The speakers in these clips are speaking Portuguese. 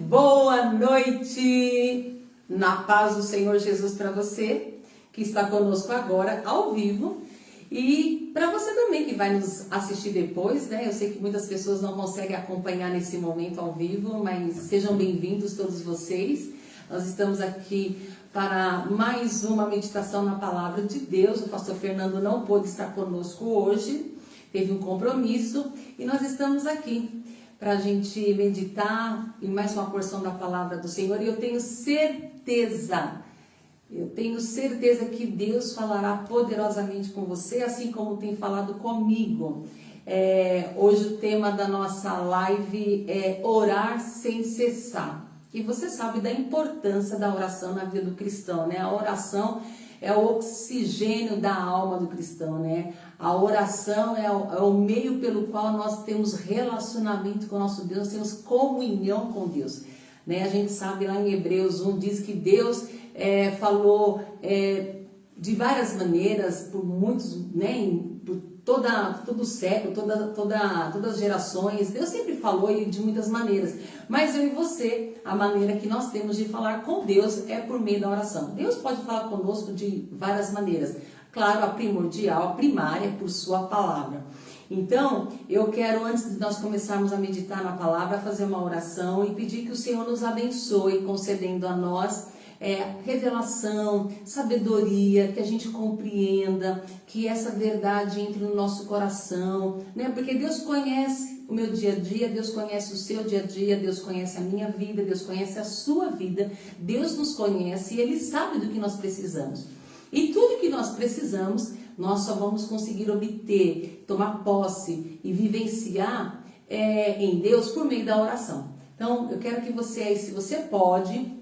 Boa noite, na paz do Senhor Jesus para você que está conosco agora ao vivo e para você também que vai nos assistir depois, né? Eu sei que muitas pessoas não conseguem acompanhar nesse momento ao vivo, mas sejam bem-vindos todos vocês. Nós estamos aqui para mais uma meditação na Palavra de Deus. O pastor Fernando não pôde estar conosco hoje, teve um compromisso e nós estamos aqui para a gente meditar em mais uma porção da Palavra do Senhor. E eu tenho certeza que Deus falará poderosamente com você, assim como tem falado comigo. Hoje o tema da nossa live é orar sem cessar. E você sabe da importância da oração na vida do cristão, né? A oração é o oxigênio da alma do cristão, né? A oração é o meio pelo qual nós temos relacionamento com o nosso Deus, nós temos comunhão com Deus, né? A gente sabe lá em Hebreus 1, diz que Deus falou de várias maneiras, por muitos, né? Por todo o século, todas as gerações. Deus sempre falou de muitas maneiras, mas eu e você, a maneira que nós temos de falar com Deus é por meio da oração. Deus pode falar conosco de várias maneiras, claro, a primordial, a primária, por sua palavra. Então, eu quero, antes de nós começarmos a meditar na palavra, fazer uma oração e pedir que o Senhor nos abençoe, concedendo a nós revelação, sabedoria, que a gente compreenda, que essa verdade entre no nosso coração, né? Porque Deus conhece o meu dia a dia, Deus conhece o seu dia a dia, Deus conhece a minha vida, Deus conhece a sua vida, Deus nos conhece e Ele sabe do que nós precisamos. E tudo que nós precisamos, nós só vamos conseguir obter, tomar posse e vivenciar em Deus por meio da oração. Então, eu quero que você aí, se você pode,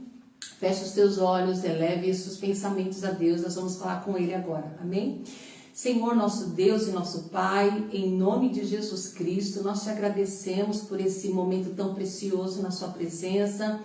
feche os teus olhos, eleve os seus pensamentos a Deus. Nós vamos falar com Ele agora, amém? Senhor, nosso Deus e nosso Pai, em nome de Jesus Cristo, nós te agradecemos por esse momento tão precioso na sua presença.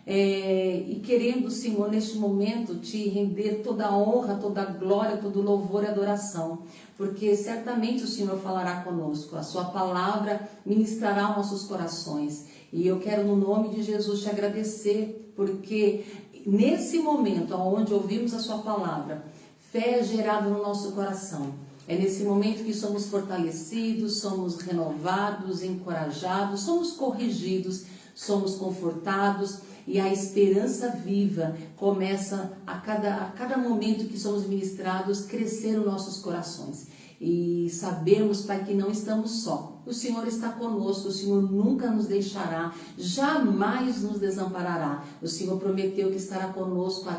E querendo, Senhor, neste momento te render toda a honra, toda a glória, todo o louvor e adoração, porque certamente o Senhor falará conosco, a sua palavra ministrará nossos corações. E eu quero, no nome de Jesus, te agradecer, porque nesse momento onde ouvimos a sua palavra, fé é gerada no nosso coração. É nesse momento que somos fortalecidos, somos renovados, encorajados, somos corrigidos, somos confortados e a esperança viva começa a cada momento que somos ministrados crescer nos nossos corações. E sabemos, Pai, que não estamos só. O Senhor está conosco, o Senhor nunca nos deixará, jamais nos desamparará. O Senhor prometeu que estará conosco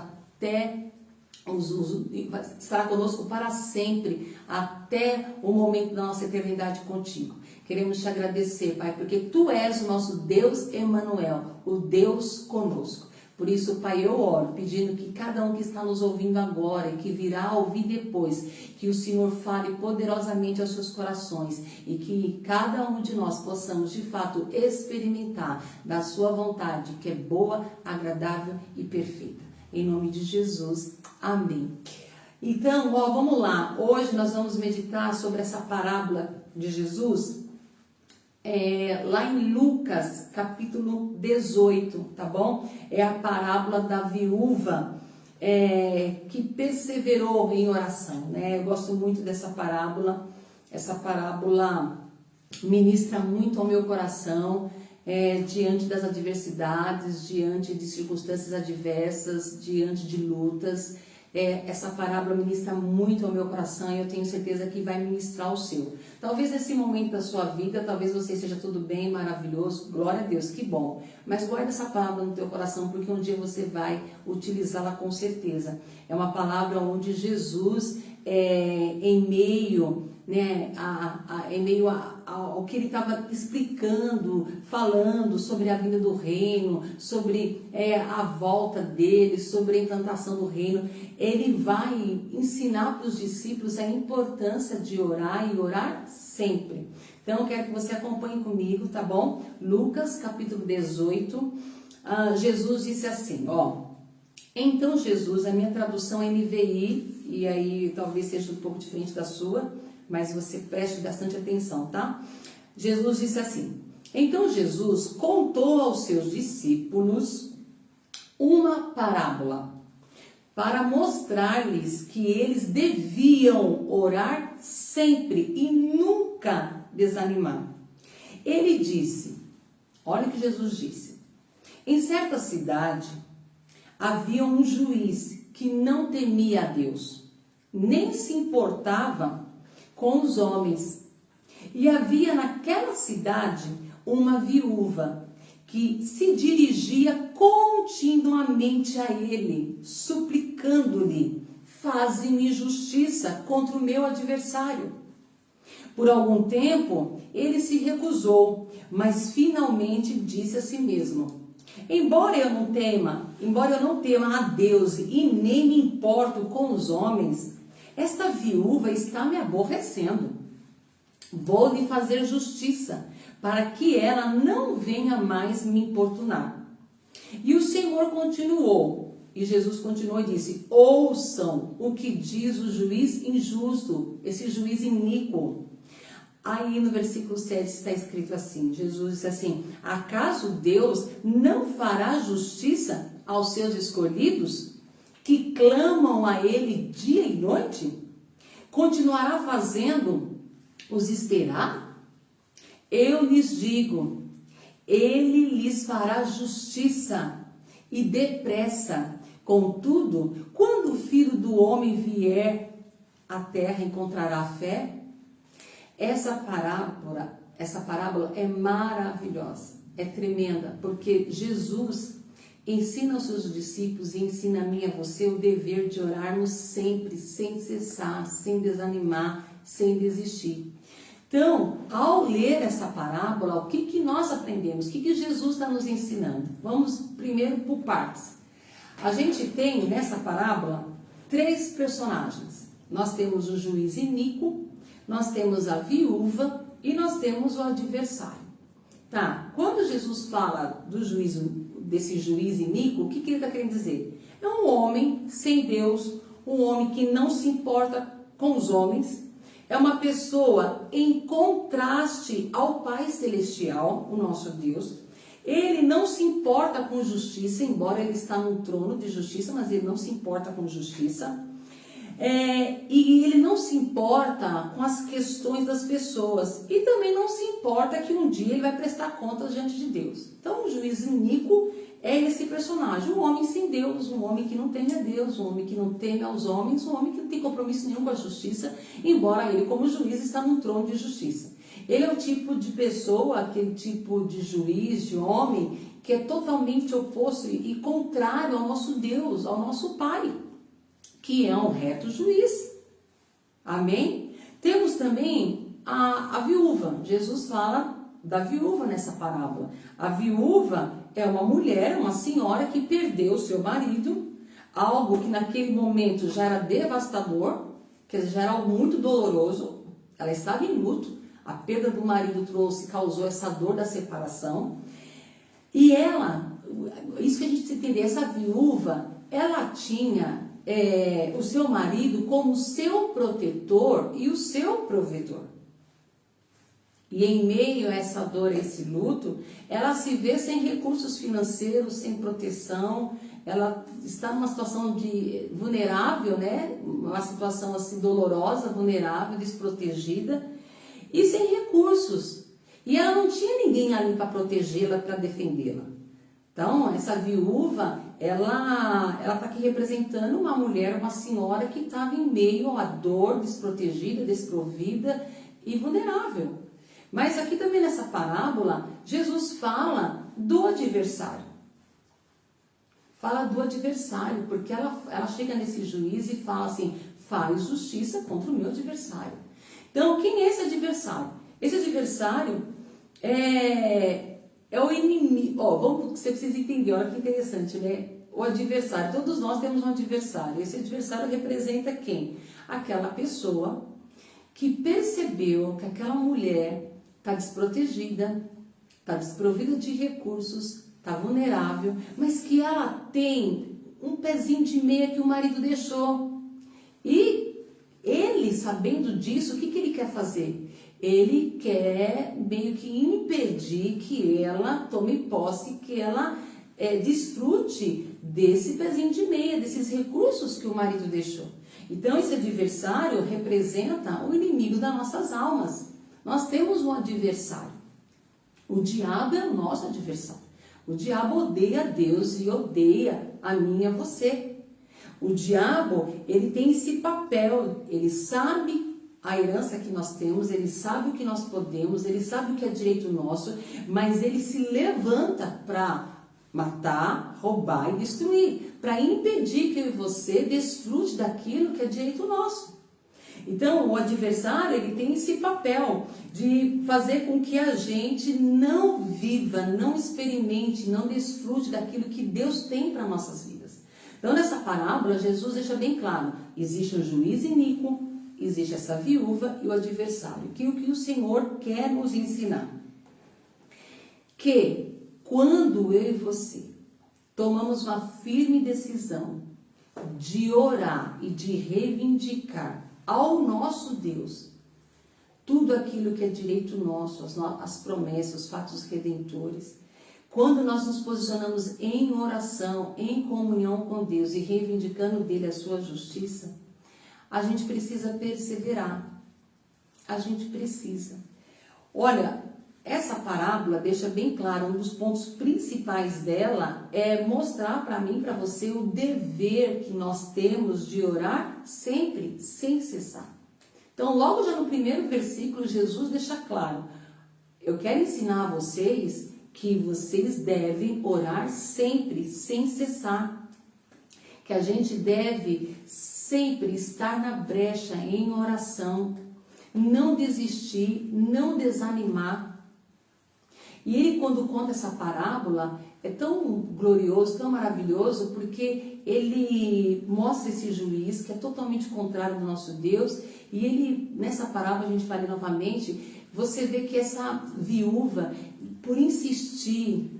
estará conosco para sempre, até o momento da nossa eternidade contigo. Queremos te agradecer, Pai, porque Tu és o nosso Deus Emanuel, o Deus conosco. Por isso, Pai, eu oro, pedindo que cada um que está nos ouvindo agora e que virá ouvir depois, que o Senhor fale poderosamente aos seus corações e que cada um de nós possamos, de fato, experimentar da sua vontade, que é boa, agradável e perfeita. Em nome de Jesus, amém. Então, vamos lá. Hoje nós vamos meditar sobre essa parábola de Jesus, lá em Lucas, capítulo 18, tá bom? É a parábola da viúva que perseverou em oração, né? Eu gosto muito dessa parábola. Essa parábola ministra muito ao meu coração, diante das adversidades, diante de circunstâncias adversas, diante de lutas. Essa parábola ministra muito ao meu coração e eu tenho certeza que vai ministrar o seu. Talvez nesse momento da sua vida, talvez você esteja tudo bem, maravilhoso, glória a Deus, que bom. Mas guarda essa palavra no teu coração, porque um dia você vai utilizá-la com certeza. É uma palavra onde Jesus, em meio, né, ao que ele estava explicando, falando sobre a vinda do reino, sobre a volta dele, sobre a implantação do reino, ele vai ensinar para os discípulos a importância de orar e orar sempre. Então eu quero que você acompanhe comigo, tá bom? Lucas capítulo 18, Jesus disse assim, então Jesus, a minha tradução é NVI, e aí talvez seja um pouco diferente da sua, mas você preste bastante atenção, tá? Jesus disse assim, Então Jesus contou aos seus discípulos uma parábola para mostrar-lhes que eles deviam orar sempre e nunca desanimar. Ele disse, olha o que Jesus disse: em certa cidade havia um juiz que não temia a Deus, nem se importava com os homens. E havia naquela cidade uma viúva que se dirigia continuamente a ele, suplicando-lhe: faze-me justiça contra o meu adversário. Por algum tempo ele se recusou, mas finalmente disse a si mesmo: embora eu não tema a Deus e nem me importo com os homens, esta viúva está me aborrecendo. Vou lhe fazer justiça, para que ela não venha mais me importunar. E o Senhor continuou, e Jesus continuou e disse: ouçam o que diz o juiz injusto, esse juiz iníquo. Aí no versículo 7 está escrito assim, Jesus disse assim: acaso Deus não fará justiça aos seus escolhidos, que clamam a Ele dia e noite? Continuará fazendo os esperar? Eu lhes digo, Ele lhes fará justiça e depressa. Contudo, quando o Filho do Homem vier, a terra encontrará fé? Essa parábola é maravilhosa, é tremenda, porque Jesus ensina aos seus discípulos e ensina a mim e a você o dever de orarmos sempre, sem cessar, sem desanimar, sem desistir. Então, ao ler essa parábola, o que nós aprendemos? O que Jesus está nos ensinando? Vamos primeiro por partes. A gente tem nessa parábola 3 personagens. Nós temos o juiz iníquo, nós temos a viúva e nós temos o adversário. Tá? Quando Jesus fala desse juiz iníquo, o que ele está querendo dizer? É um homem sem Deus, um homem que não se importa com os homens. É uma pessoa em contraste ao Pai Celestial, o nosso Deus. Ele não se importa com justiça, embora ele está no trono de justiça, mas ele não se importa com justiça. E ele não se importa com as questões das pessoas. E também não se importa que um dia ele vai prestar contas diante de Deus. Então, o juiz iníquo é esse personagem, um homem sem Deus, um homem que não teme a Deus, um homem que não teme aos homens, um homem que não tem compromisso nenhum com a justiça, embora ele, como juiz, está num trono de justiça. Ele é o tipo de pessoa, aquele tipo de juiz, de homem, que é totalmente oposto e contrário ao nosso Deus, ao nosso Pai, que é um reto juiz. Amém? Temos também a viúva. Jesus fala da viúva nessa parábola. A viúva é uma mulher, uma senhora que perdeu seu marido, algo que naquele momento já era devastador, quer dizer, já era algo muito doloroso. Ela estava em luto, a perda do marido causou essa dor da separação. E ela, isso que a gente precisa entender, essa viúva, ela tinha o seu marido como seu protetor e o seu provedor. E em meio a essa dor, a esse luto, ela se vê sem recursos financeiros, sem proteção, ela está numa situação vulnerável, né? Uma situação assim dolorosa, vulnerável, desprotegida e sem recursos. E ela não tinha ninguém ali para protegê-la, para defendê-la. Então, essa viúva, ela está aqui representando uma mulher, uma senhora que estava em meio à dor, desprotegida, desprovida e vulnerável. Mas aqui também nessa parábola, Jesus fala do adversário. Fala do adversário, porque ela chega nesse juiz e fala assim: faz justiça contra o meu adversário. Então, quem é esse adversário? Esse adversário é o inimigo. Você precisa entender, olha que interessante, né? O adversário, todos nós temos um adversário. Esse adversário representa quem? Aquela pessoa que percebeu que aquela mulher está desprotegida, está desprovida de recursos, está vulnerável, mas que ela tem um pezinho de meia que o marido deixou. E ele ele, sabendo disso, o que ele quer fazer? Ele quer meio que impedir que ela tome posse, que ela desfrute desse pezinho de meia, desses recursos que o marido deixou. Então, esse adversário representa o inimigo das nossas almas. Nós temos um adversário. O diabo é o nosso adversário. O diabo odeia a Deus e odeia a mim e a você. O diabo, ele tem esse papel, ele sabe a herança que nós temos, ele sabe o que nós podemos, ele sabe o que é direito nosso, mas ele se levanta para matar, roubar e destruir, para impedir que eu e você desfrute daquilo que é direito nosso. Então, o adversário, ele tem esse papel de fazer com que a gente não viva, não experimente, não desfrute daquilo que Deus tem para nossas vidas. Então, nessa parábola, Jesus deixa bem claro, existe um juiz iníquo, existe essa viúva e o adversário. Que o que o Senhor quer nos ensinar? Que quando eu e você tomamos uma firme decisão de orar e de reivindicar ao nosso Deus tudo aquilo que é direito nosso, as promessas, os fatos redentores, quando nós nos posicionamos em oração, em comunhão com Deus e reivindicando dele a sua justiça, a gente precisa perseverar. A gente precisa. Olha, essa parábola deixa bem claro, um dos pontos principais dela é mostrar para mim, para você, o dever que nós temos de orar sempre, sem cessar. Então, logo já no primeiro versículo, Jesus deixa claro, eu quero ensinar a vocês que vocês devem orar sempre, sem cessar. Que a gente deve sempre estar na brecha em oração, não desistir, não desanimar. E ele, quando conta essa parábola, é tão glorioso, tão maravilhoso, porque ele mostra esse juiz que é totalmente contrário do nosso Deus, e ele, nessa parábola, a gente vai ler novamente, você vê que essa viúva, por insistir,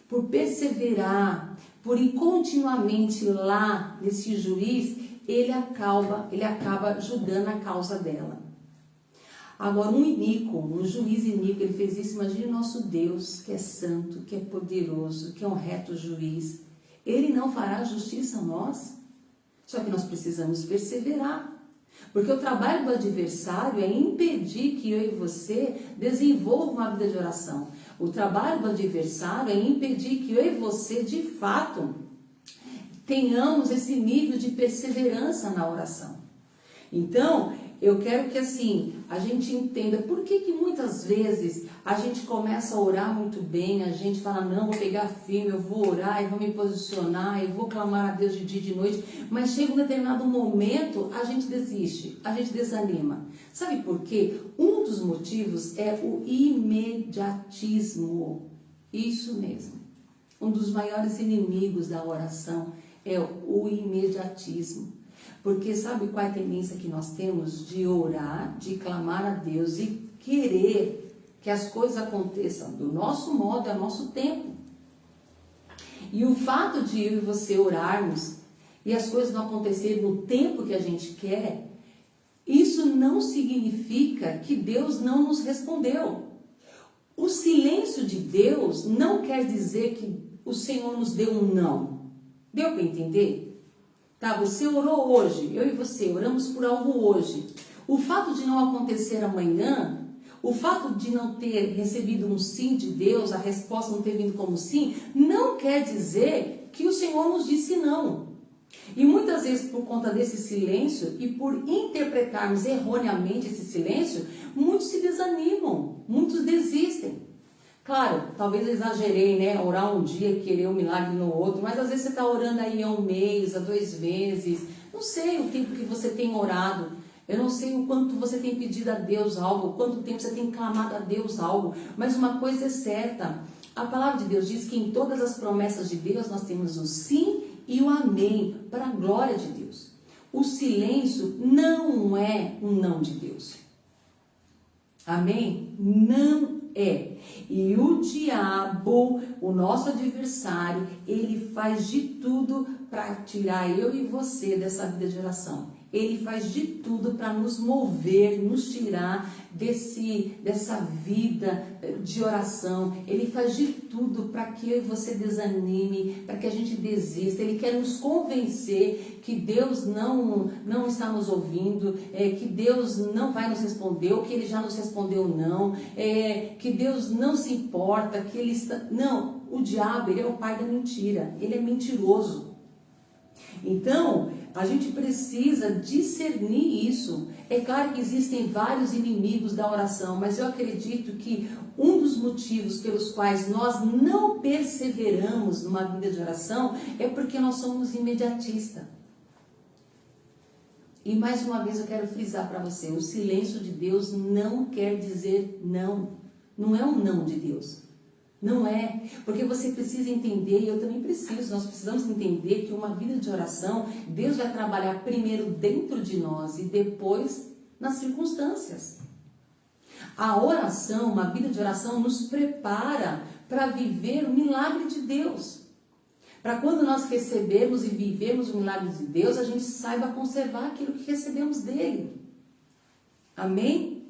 por perseverar, por ir continuamente lá nesse juiz, ele acaba ajudando a causa dela. Agora, um iníquo, um juiz iníquo, ele fez isso. Imagine o nosso Deus, que é santo, que é poderoso, que é um reto juiz. Ele não fará justiça a nós? Só que nós precisamos perseverar. Porque o trabalho do adversário é impedir que eu e você desenvolva uma vida de oração. O trabalho do adversário é impedir que eu e você, de fato, tenhamos esse nível de perseverança na oração. Então, eu quero que assim, a gente entenda por que muitas vezes a gente começa a orar muito bem, a gente fala, não, vou pegar firme, eu vou orar, eu vou me posicionar, eu vou clamar a Deus de dia e de noite, mas chega um determinado momento, a gente desiste, a gente desanima. Sabe por quê? Um dos motivos é o imediatismo. Isso mesmo. Um dos maiores inimigos da oração é o imediatismo. Porque sabe qual é a tendência que nós temos de orar, de clamar a Deus e querer que as coisas aconteçam do nosso modo, ao nosso tempo. E o fato de eu e você orarmos e as coisas não acontecerem no tempo que a gente quer, isso não significa que Deus não nos respondeu. O silêncio de Deus não quer dizer que o Senhor nos deu um não. Deu para entender? Tá, você orou hoje, eu e você oramos por algo hoje. O fato de não acontecer amanhã, o fato de não ter recebido um sim de Deus, a resposta não ter vindo como sim, não quer dizer que o Senhor nos disse não. E muitas vezes por conta desse silêncio e por interpretarmos erroneamente esse silêncio, muitos se desanimam, muitos desistem. Claro, talvez eu exagerei, né? Orar um dia, querer um milagre no outro, mas às vezes você está orando aí há um mês, há 2 meses, não sei o tempo que você tem orado, eu não sei o quanto você tem pedido a Deus algo, quanto tempo você tem clamado a Deus algo, mas uma coisa é certa, a palavra de Deus diz que em todas as promessas de Deus nós temos o sim e o amém, para a glória de Deus. O silêncio não é um não de Deus. Amém? Não é. E o diabo, o nosso adversário, ele faz de tudo para tirar eu e você dessa vida de oração. ele faz de tudo para nos mover, nos tirar dessa vida de oração. Ele faz de tudo para que eu e você desanime, para que a gente desista. Ele quer nos convencer que Deus não está nos ouvindo, que Deus não vai nos responder, ou que Ele já nos respondeu não, que Deus não se importa, que Ele está... Não, o diabo, ele é o pai da mentira, ele é mentiroso. Então, a gente precisa discernir isso. É claro que existem vários inimigos da oração, mas eu acredito que um dos motivos pelos quais nós não perseveramos numa vida de oração é porque nós somos imediatistas. E mais uma vez eu quero frisar para você, o silêncio de Deus não quer dizer não. Não é um não de Deus. Não é, porque você precisa entender, e eu também preciso, nós precisamos entender que uma vida de oração, Deus vai trabalhar primeiro dentro de nós e depois nas circunstâncias. A oração, uma vida de oração, nos prepara para viver o milagre de Deus. Para quando nós recebermos e vivermos o milagre de Deus, a gente saiba conservar aquilo que recebemos dele. Amém?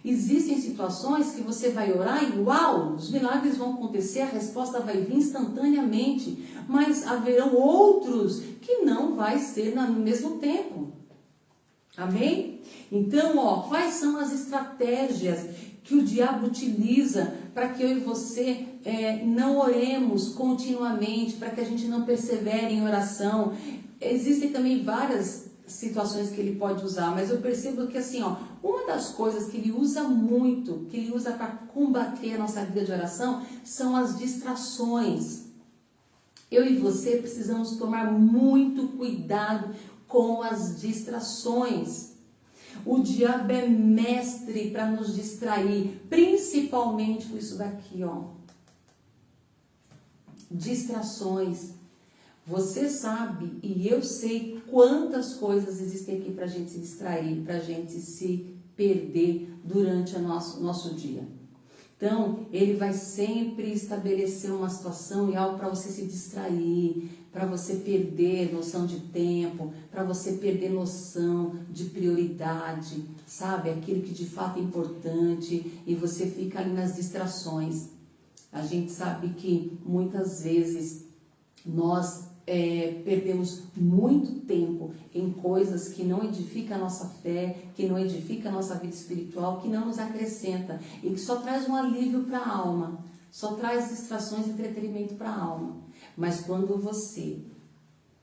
Existem situações que você vai orar e uau, os milagres vão acontecer, a resposta vai vir instantaneamente, mas haverão outros que não vai ser no mesmo tempo. Amém? Então, quais são as estratégias que o diabo utiliza para que eu e você não oremos continuamente, para que a gente não persevere em oração? Existem também várias situações que ele pode usar, mas eu percebo que assim, uma das coisas que ele usa muito, que ele usa para combater a nossa vida de oração, são as distrações. Eu e você precisamos tomar muito cuidado com as distrações. O diabo é mestre para nos distrair, principalmente com isso daqui, distrações. Você sabe e eu sei quantas coisas existem aqui para a gente se distrair, para a gente se perder durante o nosso dia. Então, ele vai sempre estabelecer uma situação e algo para você se distrair, para você perder noção de tempo, para você perder noção de prioridade, sabe? Aquilo que de fato é importante e você fica ali nas distrações. A gente sabe que muitas vezes nós perdemos muito tempo em coisas que não edificam a nossa fé, que não edificam a nossa vida espiritual, que não nos acrescenta e que só traz um alívio para a alma, só traz distrações e entretenimento para a alma. Mas quando você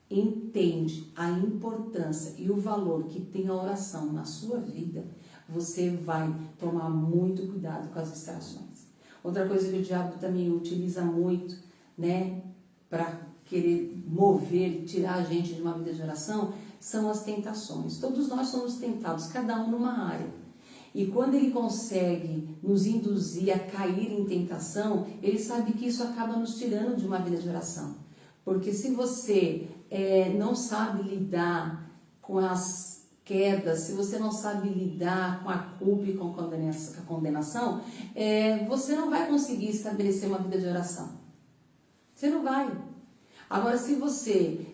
entende a importância e o valor que tem a oração na sua vida, você vai tomar muito cuidado com as distrações. Outra coisa que o diabo também utiliza muito, para querer mover, tirar a gente de uma vida de oração, são as tentações. Todos nós somos tentados, cada um numa área. E quando ele consegue nos induzir a cair em tentação, ele sabe que isso acaba nos tirando de uma vida de oração. Porque se você não sabe lidar com as quedas, se você não sabe lidar com a culpa e com a condenação, você não vai conseguir estabelecer uma vida de oração. Você não vai. Agora, se você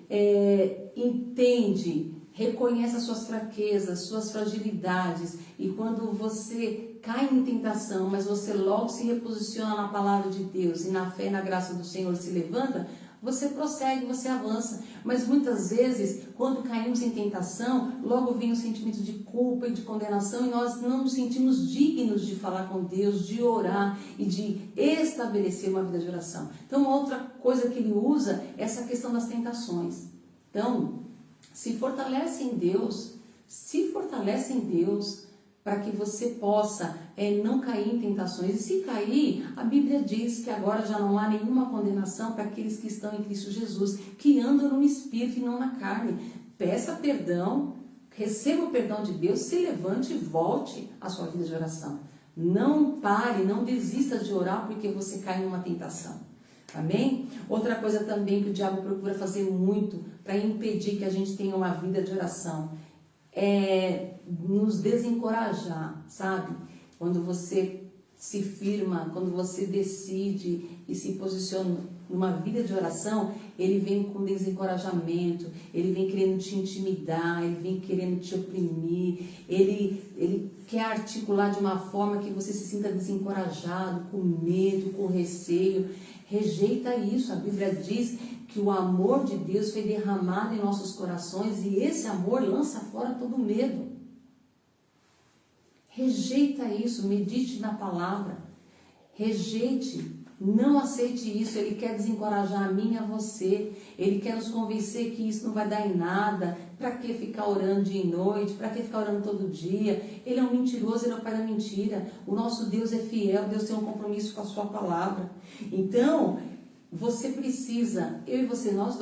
entende, reconhece as suas fraquezas, suas fragilidades, e quando você cai em tentação, mas você logo se reposiciona na palavra de Deus e na fé e na graça do Senhor se levanta, você prossegue, você avança. Mas muitas vezes, quando caímos em tentação, logo vem o sentimento de culpa e de condenação e nós não nos sentimos dignos de falar com Deus, de orar e de estabelecer uma vida de oração. Então, outra coisa que ele usa é essa questão das tentações. Então, se fortalece em Deus, para que você possa não cair em tentações. E se cair, a Bíblia diz que agora já não há nenhuma condenação para aqueles que estão em Cristo Jesus, que andam no Espírito e não na carne. Peça perdão, receba o perdão de Deus, se levante e volte à sua vida de oração. Não pare, não desista de orar porque você cai numa tentação. Amém? Outra coisa também que o diabo procura fazer muito para impedir que a gente tenha uma vida de oração é nos desencorajar, sabe? Quando você se firma, quando você decide e se posiciona numa vida de oração, ele vem com desencorajamento, ele vem querendo te intimidar, ele vem querendo te oprimir, ele quer articular de uma forma que você se sinta desencorajado, com medo, com receio. Rejeita isso. A Bíblia diz que o amor de Deus foi derramado em nossos corações e esse amor lança fora todo medo. Rejeita isso, medite na palavra, rejeite, não aceite isso. Ele quer desencorajar a mim e a você, ele quer nos convencer que isso não vai dar em nada. Para que ficar orando dia e noite, para que ficar orando todo dia? Ele é um mentiroso, ele é o pai da mentira. O nosso Deus é fiel, Deus tem um compromisso com a sua palavra. Então, você precisa, eu e você, nós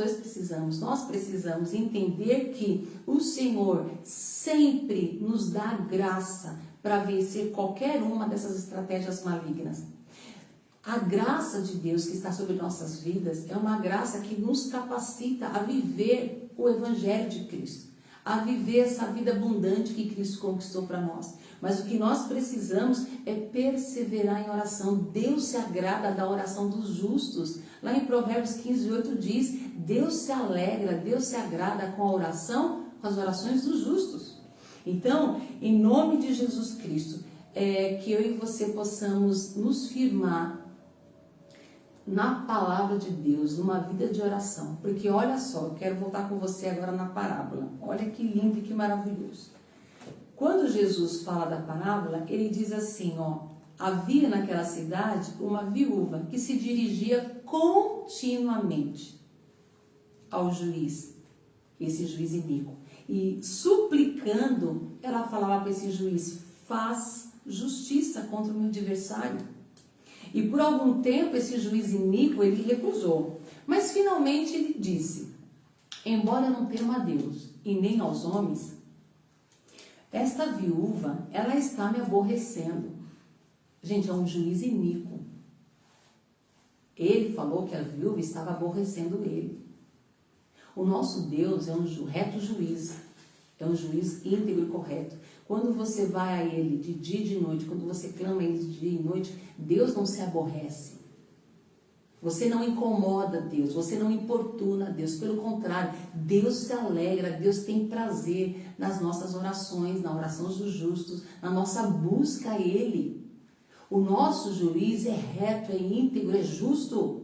precisamos entender que o Senhor sempre nos dá graça para vencer qualquer uma dessas estratégias malignas. A graça de Deus que está sobre nossas vidas é uma graça que nos capacita a viver o Evangelho de Cristo, a viver essa vida abundante que Cristo conquistou para nós. Mas o que nós precisamos é perseverar em oração. Deus se agrada da oração dos justos. Lá em Provérbios 15:8 diz: Deus se alegra, Deus se agrada com a oração, com as orações dos justos. Então, em nome de Jesus Cristo, que eu e você possamos nos firmar na palavra de Deus, numa vida de oração. Porque olha só, eu quero voltar com você agora na parábola. Olha que lindo e que maravilhoso. Quando Jesus fala da parábola, ele diz assim, havia naquela cidade uma viúva que se dirigia continuamente ao juiz, esse juiz iníquo. E suplicando, ela falava para esse juiz: faz justiça contra o meu adversário. E por algum tempo esse juiz iníquo, ele recusou. Mas finalmente ele disse: embora eu não tema a Deus e nem aos homens, esta viúva, ela está me aborrecendo. Gente, é um juiz iníquo. Ele falou que a viúva estava aborrecendo ele. O nosso Deus é um reto juiz, é um juiz íntegro e correto. Quando você vai a Ele de dia e de noite, quando você clama a Ele de dia e noite, Deus não se aborrece. Você não incomoda Deus, você não importuna Deus. Pelo contrário, Deus se alegra, Deus tem prazer nas nossas orações, na oração dos justos, na nossa busca a Ele. O nosso juiz é reto, é íntegro, é justo.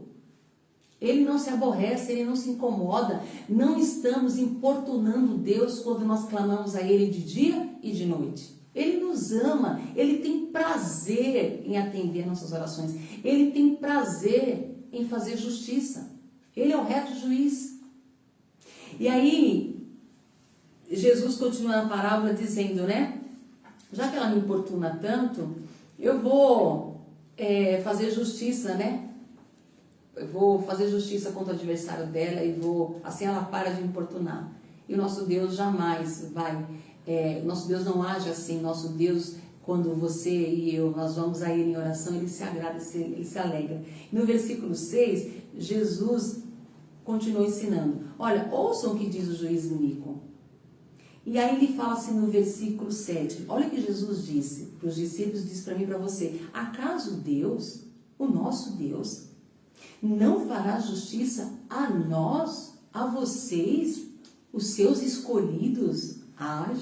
Ele não se aborrece, ele não se incomoda. Não estamos importunando Deus quando nós clamamos a Ele de dia e de noite. Ele nos ama, Ele tem prazer em atender nossas orações. Ele tem prazer em fazer justiça. Ele é o reto juiz. E aí, Jesus continua na parábola dizendo, já que ela me importuna tanto, eu vou fazer justiça, Eu vou fazer justiça contra o adversário dela e assim ela para de importunar. E o nosso Deus jamais vai, nosso Deus não age assim. Nosso Deus, quando você e eu, nós vamos a Ele em oração, Ele se agrada, Ele se alegra. No versículo 6, Jesus continua ensinando. Olha, ouçam o que diz o juiz iníquo. E aí ele fala assim no versículo 7, olha o que Jesus disse para os discípulos, disse para mim e para você: acaso Deus, o nosso Deus, não fará justiça a nós, a vocês, os seus escolhidos?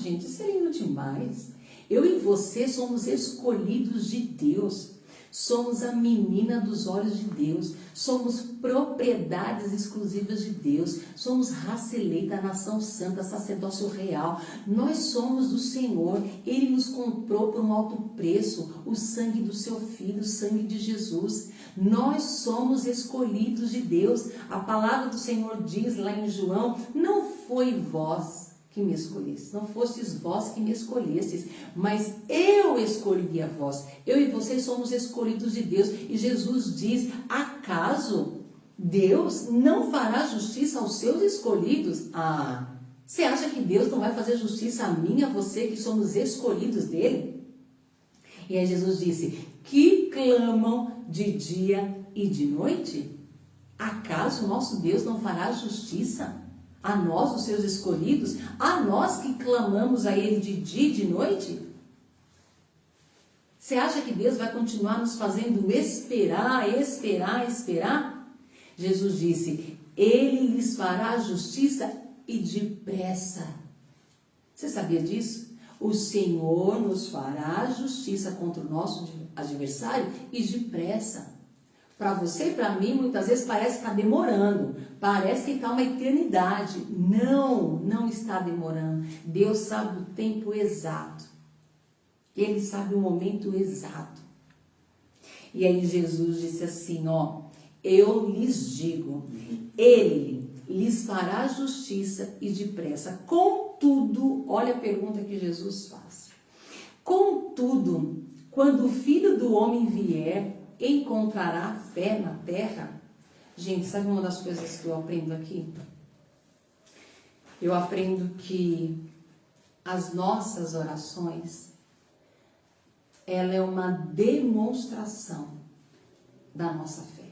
Gente, isso é lindo demais. Eu e você somos escolhidos de Deus. Somos a menina dos olhos de Deus. Somos propriedades exclusivas de Deus. Somos raça eleita, nação santa, sacerdócio real. Nós somos do Senhor. Ele nos comprou por um alto preço, o sangue do seu Filho, o sangue de Jesus. Nós somos escolhidos de Deus. A palavra do Senhor diz lá em João: não foi vós que me escolhestes, não fostes vós que me escolhestes, mas eu escolhi a vós. Eu e vocês somos escolhidos de Deus. E Jesus diz: acaso Deus não fará justiça aos seus escolhidos? Você acha que Deus não vai fazer justiça a mim e a você, que somos escolhidos dele? E aí Jesus disse: que clamam de dia e de noite? Acaso nosso Deus não fará justiça a nós, os seus escolhidos, a nós que clamamos a Ele de dia e de noite? Você acha que Deus vai continuar nos fazendo esperar? Jesus disse, Ele lhes fará justiça e depressa. Você sabia disso? O Senhor nos fará justiça contra o nosso adversário e depressa. Para você e para mim, muitas vezes parece que está demorando. Parece que está uma eternidade. Não está demorando. Deus sabe o tempo exato. Ele sabe o momento exato. E aí Jesus disse assim, eu lhes digo, Ele lhes fará justiça e depressa. Contudo, olha a pergunta que Jesus faz. Contudo, quando o Filho do Homem vier, encontrará fé na terra? Gente, sabe uma das coisas que eu aprendo aqui? Eu aprendo que as nossas orações, ela é uma demonstração da nossa fé.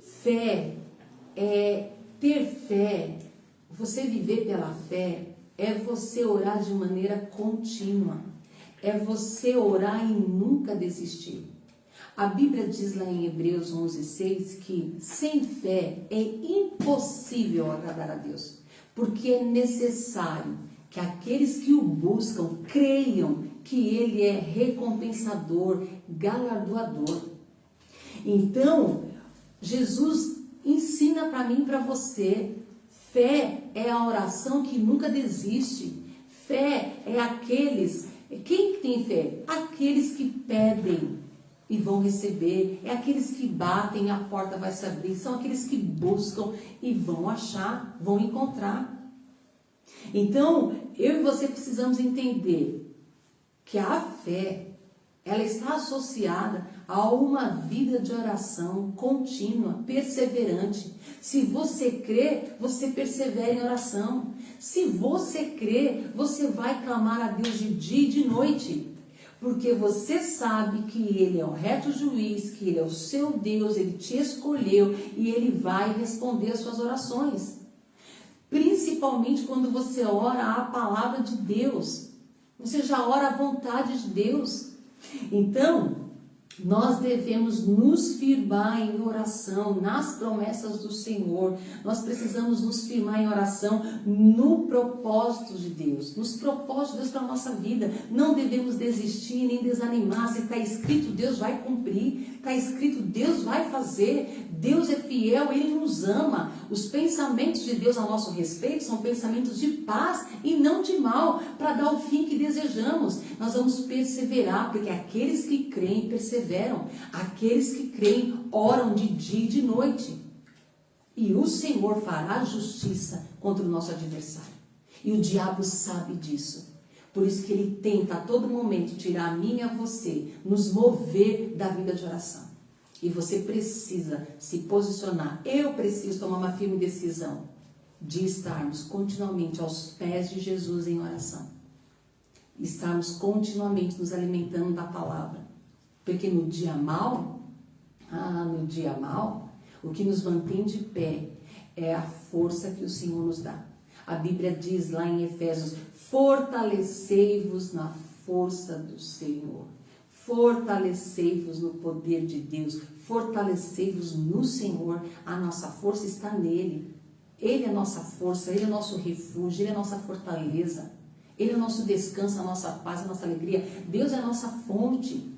Fé é ter fé, você viver pela fé, é você orar de maneira contínua. É você orar e nunca desistir. A Bíblia diz lá em Hebreus 11:6 que sem fé é impossível agradar a Deus, porque é necessário que aqueles que o buscam creiam que Ele é recompensador, galardoador. Então, Jesus ensina para mim e para você, fé é a oração que nunca desiste. Fé é aqueles... Quem tem fé? Aqueles que pedem e vão receber. É aqueles que batem e a porta vai se abrir. São aqueles que buscam e vão achar, vão encontrar. Então, eu e você precisamos entender que a fé, ela está associada a uma vida de oração contínua, perseverante. Se você crê, você persevera em oração. Se você crê, você vai clamar a Deus de dia e de noite. Porque você sabe que Ele é o reto juiz, que Ele é o seu Deus, Ele te escolheu e Ele vai responder as suas orações. Principalmente quando você ora a palavra de Deus. Você já ora a vontade de Deus. Então, nós devemos nos firmar em oração, nas promessas do Senhor. Nós precisamos nos firmar em oração no propósito de Deus, nos propósitos de Deus para a nossa vida. Não devemos desistir nem desanimar. Se está escrito, Deus vai cumprir. Está escrito, Deus vai fazer. Deus é fiel, Ele nos ama. Os pensamentos de Deus a nosso respeito são pensamentos de paz e não de mal, para dar o fim que desejamos. Nós vamos perseverar, porque aqueles que creem perseveram. Aqueles que creem oram de dia e de noite. E o Senhor fará justiça contra o nosso adversário. E o diabo sabe disso. Por isso que ele tenta a todo momento tirar a mim e a você, nos mover da vida de oração. E você precisa se posicionar. Eu preciso tomar uma firme decisão de estarmos continuamente aos pés de Jesus em oração. Estarmos continuamente nos alimentando da palavra. Porque no dia mal, o que nos mantém de pé é a força que o Senhor nos dá. A Bíblia diz lá em Efésios, fortalecei-vos na força do Senhor. Fortalecei-vos no poder de Deus. Fortalecei-vos no Senhor. A nossa força está nele. Ele é a nossa força, Ele é o nosso refúgio, Ele é a nossa fortaleza. Ele é o nosso descanso, a nossa paz, a nossa alegria. Deus é a nossa fonte.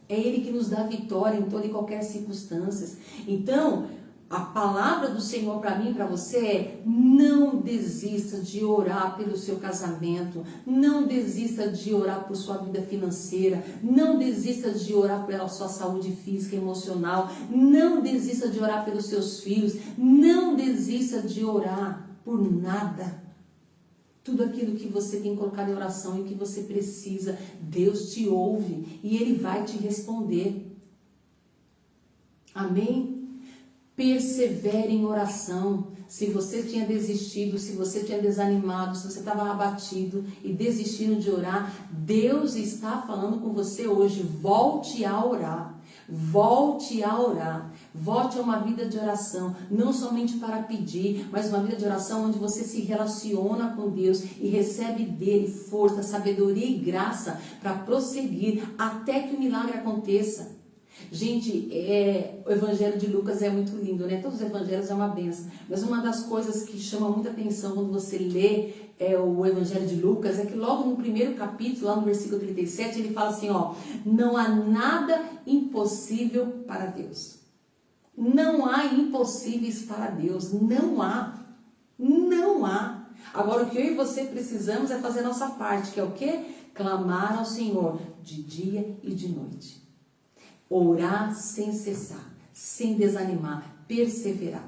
É Ele que nos dá vitória em toda e qualquer circunstância. Então, a palavra do Senhor para mim e para você é: não desista de orar pelo seu casamento, não desista de orar por sua vida financeira, não desista de orar pela sua saúde física e emocional, não desista de orar pelos seus filhos, não desista de orar por nada. Tudo aquilo que você tem colocado em oração e que você precisa, Deus te ouve e Ele vai te responder. Amém? Persevere em oração. Se você tinha desistido, se você tinha desanimado, se você estava abatido e desistindo de orar, Deus está falando com você hoje. Volte a orar. Volte a orar, volte a uma vida de oração, não somente para pedir, mas uma vida de oração onde você se relaciona com Deus e recebe dele força, sabedoria e graça para prosseguir até que o milagre aconteça. Gente, o Evangelho de Lucas é muito lindo, né? Todos os evangelhos é uma bênção, mas uma das coisas que chama muita atenção quando você lê o Evangelho de Lucas é que logo no primeiro capítulo, lá no versículo 37, ele fala assim, ó, não há nada impossível para Deus. Não há impossíveis para Deus, não há. Não há. Agora o que eu e você precisamos é fazer a nossa parte, que é o quê? Clamar ao Senhor de dia e de noite. Orar sem cessar, sem desanimar, perseverar.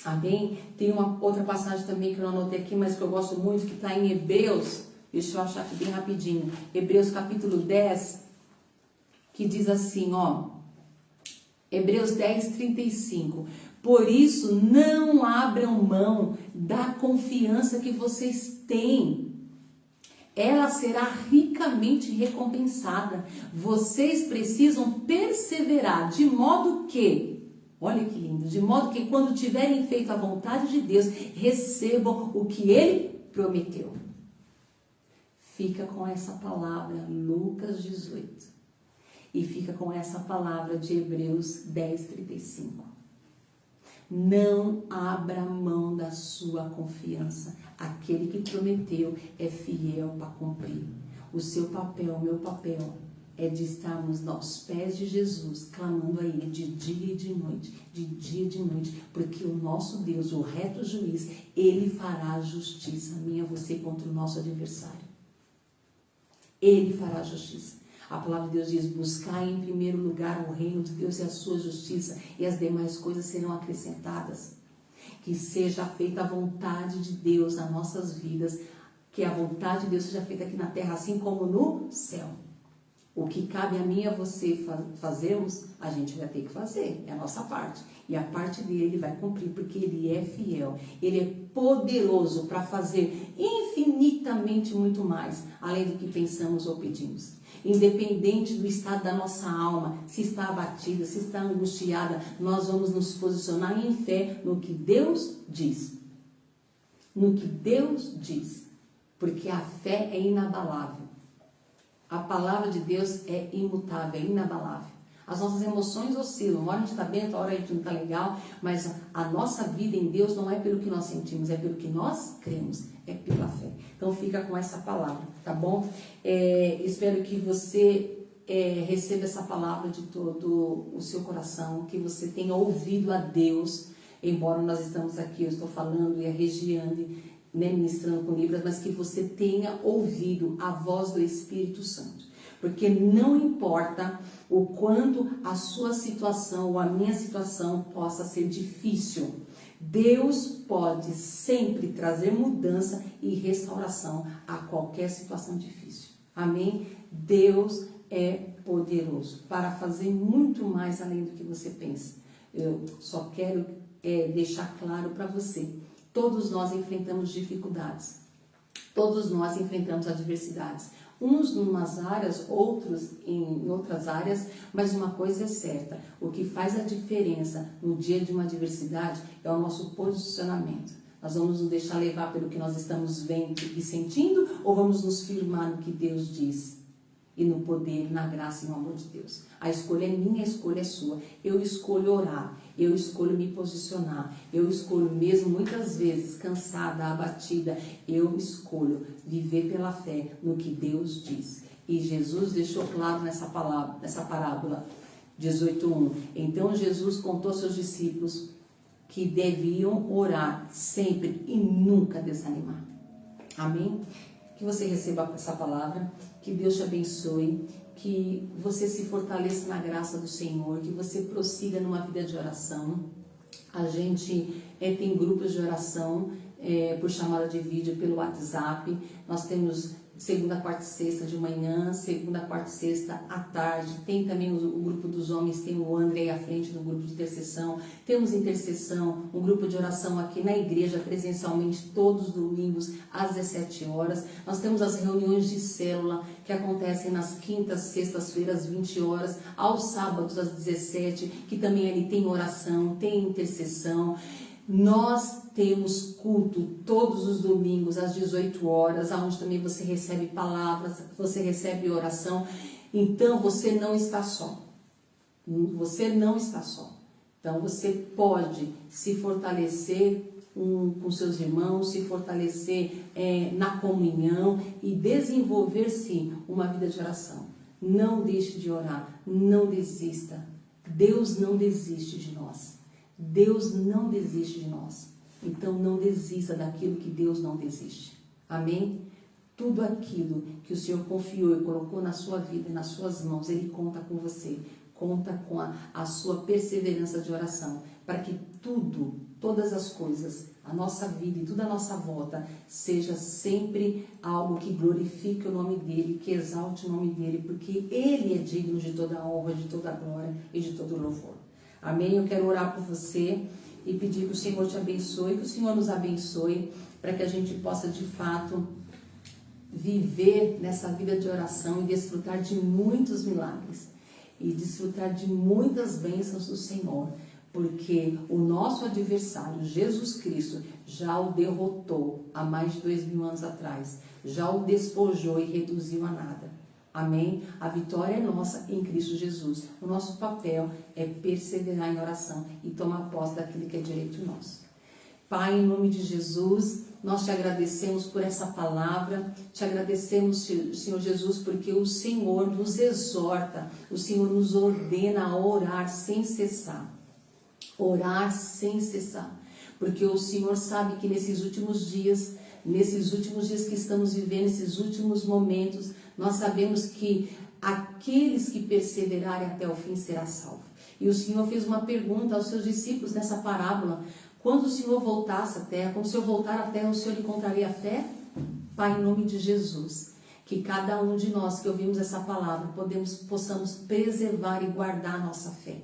Amém? Tem uma outra passagem também que eu não anotei aqui, mas que eu gosto muito, que está em Hebreus. Deixa eu achar aqui bem rapidinho. Hebreus capítulo 10, que diz assim, ó. Hebreus 10, 35. Por isso, não abram mão da confiança que vocês têm. Ela será ricamente recompensada. Vocês precisam perseverar, de modo que, olha que lindo, de modo que quando tiverem feito a vontade de Deus, recebam o que Ele prometeu. Fica com essa palavra, Lucas 18. E fica com essa palavra de Hebreus 10, 35. Não abra mão da sua confiança. Aquele que prometeu é fiel para cumprir. O seu papel, o meu papel, é de estarmos aos pés de Jesus, clamando a Ele de dia e de noite, porque o nosso Deus, o reto juiz, Ele fará justiça, minha e você, contra o nosso adversário. Ele fará justiça. A palavra de Deus diz, buscar em primeiro lugar o reino de Deus e a sua justiça, e as demais coisas serão acrescentadas. Que seja feita a vontade de Deus nas nossas vidas, que a vontade de Deus seja feita aqui na terra, assim como no céu. O que cabe a mim e a você fazermos, a gente vai ter que fazer, é a nossa parte. E a parte dele ele vai cumprir, porque ele é fiel, ele é poderoso para fazer infinitamente muito mais, além do que pensamos ou pedimos. Independente do estado da nossa alma, se está abatida, se está angustiada, nós vamos nos posicionar em fé no que Deus diz. No que Deus diz. Porque a fé é inabalável. A palavra de Deus é imutável, é inabalável. As nossas emoções oscilam, uma hora a gente está bem, outra hora a gente não está legal, mas a nossa vida em Deus não é pelo que nós sentimos, é pelo que nós cremos, é pela fé. Então fica com essa palavra, tá bom? Espero que você receba essa palavra de todo o seu coração, que você tenha ouvido a Deus, embora nós estamos aqui, eu estou falando e a Regiane, né, ministrando com Libras, mas que você tenha ouvido a voz do Espírito Santo. Porque não importa o quanto a sua situação ou a minha situação possa ser difícil, Deus pode sempre trazer mudança e restauração a qualquer situação difícil. Amém? Deus é poderoso para fazer muito mais além do que você pensa. Eu só quero deixar claro para você. Todos nós enfrentamos dificuldades. Todos nós enfrentamos adversidades. Uns em umas áreas, outros em outras áreas, mas uma coisa é certa, o que faz a diferença no dia de uma adversidade é o nosso posicionamento. Nós vamos nos deixar levar pelo que nós estamos vendo e sentindo, ou vamos nos firmar no que Deus diz? E no poder, na graça e no amor de Deus. A escolha é minha, a escolha é sua. Eu escolho orar, eu escolho me posicionar, eu escolho mesmo muitas vezes cansada, abatida, eu escolho viver pela fé no que Deus diz. E Jesus deixou claro nessa parábola 18:1. Então Jesus contou aos seus discípulos que deviam orar sempre e nunca desanimar. Amém? Que você receba essa palavra, que Deus te abençoe, que você se fortaleça na graça do Senhor, que você prossiga numa vida de oração. A gente tem grupos de oração por chamada de vídeo, pelo WhatsApp. Nós temos segunda, quarta e sexta de manhã, segunda, quarta e sexta à tarde. Tem também o grupo dos homens, tem o André aí à frente do grupo de intercessão. Temos intercessão, um grupo de oração aqui na igreja, presencialmente, todos os domingos, às 17 horas. Nós temos as reuniões de célula, que acontecem nas quintas, sextas-feiras, 20 horas, aos sábados, às 17, que também ali tem oração, tem intercessão. Nós temos culto todos os domingos às 18 horas, onde também você recebe palavras, você recebe oração. Então você não está só. Você não está só. Então você pode se fortalecer com seus irmãos, se fortalecer na comunhão e desenvolver sim uma vida de oração. Não deixe de orar, não desista. Deus não desiste de nós. Deus não desiste de nós. Então não desista daquilo que Deus não desiste. Amém? Tudo aquilo que o Senhor confiou e colocou na sua vida, nas suas mãos, Ele conta com você. Conta com a sua perseverança de oração. Para que todas as coisas, a nossa vida e toda a nossa volta, seja sempre algo que glorifique o nome dEle, que exalte o nome dEle, porque Ele é digno de toda a honra, de toda a glória e de todo o louvor. Amém? Eu quero orar por você e pedir que o Senhor te abençoe, que o Senhor nos abençoe, para que a gente possa de fato viver nessa vida de oração e desfrutar de muitos milagres e desfrutar de muitas bênçãos do Senhor, porque o nosso adversário, Jesus Cristo, já o derrotou há mais de 2000 anos atrás, já o despojou e reduziu a nada. Amém? A vitória é nossa em Cristo Jesus. O nosso papel é perseverar em oração e tomar posse daquilo que é direito nosso. Pai, em nome de Jesus, nós te agradecemos por essa palavra, te agradecemos, Senhor Jesus, porque o Senhor nos exorta, o Senhor nos ordena a orar sem cessar. Orar sem cessar. Porque o Senhor sabe que nesses últimos dias que estamos vivendo, nesses últimos momentos, nós sabemos que aqueles que perseverarem até o fim será salvo. E o Senhor fez uma pergunta aos seus discípulos nessa parábola: quando o Senhor voltasse à terra, quando o Senhor voltar à terra, o Senhor encontraria fé? Pai, em nome de Jesus, que cada um de nós que ouvimos essa palavra, possamos preservar e guardar a nossa fé.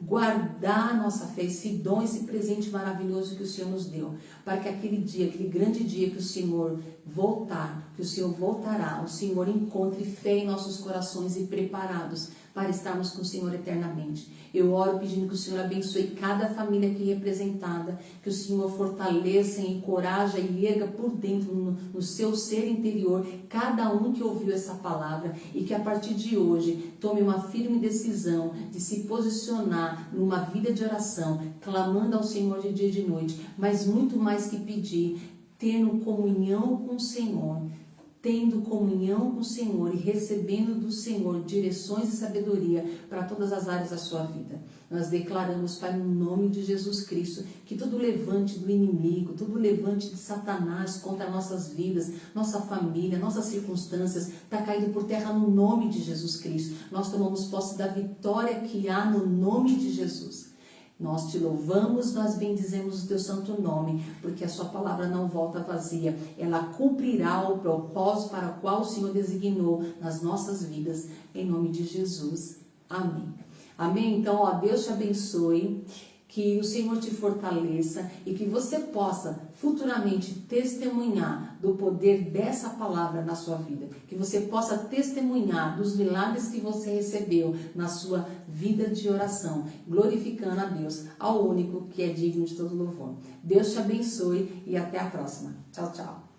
Guardar a nossa fé, esse dom, esse presente maravilhoso que o Senhor nos deu, para que aquele dia, aquele grande dia que o Senhor voltar, que o Senhor voltará, o Senhor encontre fé em nossos corações e preparados para estarmos com o Senhor eternamente. Eu oro pedindo que o Senhor abençoe cada família aqui representada, que o Senhor fortaleça, encoraje e erga por dentro, no seu ser interior, cada um que ouviu essa palavra, e que a partir de hoje tome uma firme decisão de se posicionar numa vida de oração, clamando ao Senhor de dia e de noite, mas muito mais que pedir, tendo comunhão com o Senhor, e recebendo do Senhor direções e sabedoria para todas as áreas da sua vida. Nós declaramos, Pai, no nome de Jesus Cristo, que todo levante do inimigo, todo levante de Satanás contra nossas vidas, nossa família, nossas circunstâncias, está caído por terra no nome de Jesus Cristo. Nós tomamos posse da vitória que há no nome de Jesus. Nós te louvamos, nós bendizemos o teu santo nome, porque a sua palavra não volta vazia. Ela cumprirá o propósito para o qual o Senhor designou nas nossas vidas, em nome de Jesus. Amém. Amém? Então, Deus te abençoe, que o Senhor te fortaleça e que você possa futuramente testemunhar do poder dessa palavra na sua vida. Que você possa testemunhar dos milagres que você recebeu na sua vida de oração, glorificando a Deus, ao único que é digno de todo louvor. Deus te abençoe e até a próxima. Tchau, tchau.